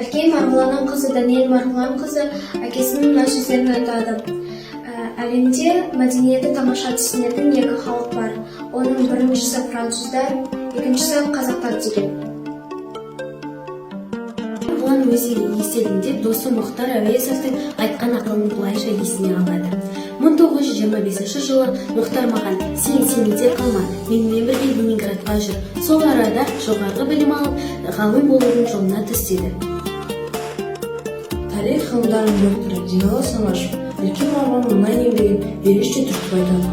Әлкей Марғұланның қызы Даниэль Марғұлан қызы әкесінің мына сөздерін айтады. Әлемде мәдениеті тамаша түсінетін екі халық бар. Оның біріншісі француздар, екіншісі қазақтар деген. Марғұлан өз естелігінде досы Мұхтар Әуезовтың айтқан ақылын былайша есіне алады. 1925 жылы Мұхтар маған: сен семейде қалма, менімен бірге Ленинградқа жүр. Сол арада жоғарғы білім алып, ғалым болудың жолына түс деді. Тарих ғылымдарының докторы Динала Самашев Әлкей Марғұланның мына еңбегін ерекше түртіп айтады.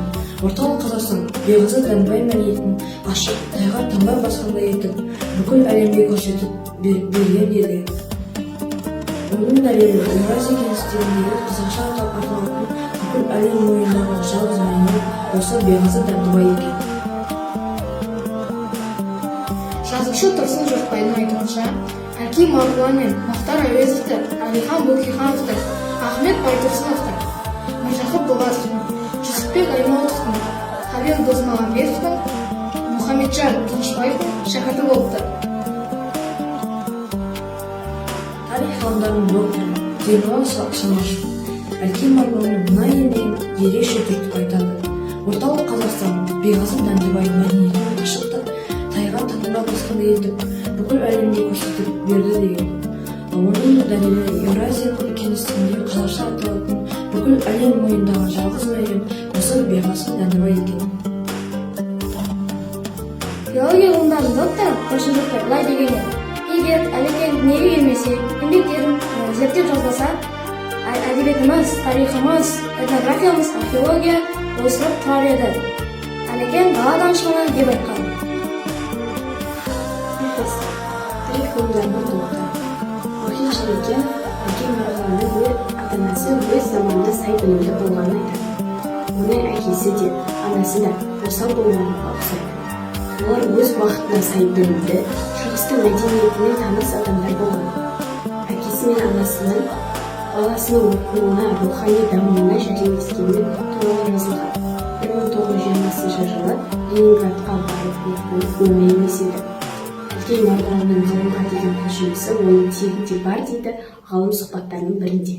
Орталық Қазақстан Беғазы Дәнібай мәдениетін ашып, тайға таңба басқандай етіп, бүкіл әлемге көрсетіп берген еді. Оның дәлелі Еуразия кеңістігіндегі қазақша аталатын бүкіл әлем мойнындағы жалғыз мәдениет осы Беғазы Дәнібай екен. Жазушы Тұрсын Жұртбайдың айтуынша, Әлкей Марғұлан мен Мұхтар Әуезовті, Әлихан Бөкейхановты, Ахмет Байтұрсыновты, Міржақып Бұлғазовтың, Жүсіпбек Аймауытовтың, Хабил Досмағамбетовтің, Мұхамеджан Тынышбаевтың шәкірті болыпты. Тарих ғылымдарының докторы Динала Самашев Әлкей Марғұланның мына еңбегін ерекше түртіп айтады. Орталық Қазақстан Беғазы Дәнібай мәдениетін ашып, тайға таңба басқандай етіп, бүкіл әлемге көрсетіп берді деген. Оның дәлелі Еуразия кеңістігінде қазақша аталатын бүкіл әлем мойнындағы жалғыз мәдениет осы Беғазы Дәнібай екен. Филология ғылымдарының докторы Тұрсын Жұртбай былай деген еді: егер Әлекең дүниеге келмесе, еңбектерін зерттеп жазбаса, әдебиетіміз, тарихымыз, этнографиямыз, археология ойсырап тұрар еді. Әлекең дала данышпаны деп айтқан. Тарих ғылымдарының докторы Мұхин Шалекенов Әлкей Марғұланның ата-анасы өз заманында сай білімді болғанын айтады. Оның әкесі де, анасы да осал болғанға ұқсайды. Олар өз уақытына сай білімді, шығыстың мәдениетімен таныс адамдар болған. Әкесі мен анасының баласының оқуына, рухани дамуына жәрдемдескені туралы жазылған. 1920 жылы Ленинградқа барып өмір емес еді. Әлкей Марғұланның ғылымға деген құлшынысы оның тегінде бар дейді ғалым сұхбаттарының бірінде.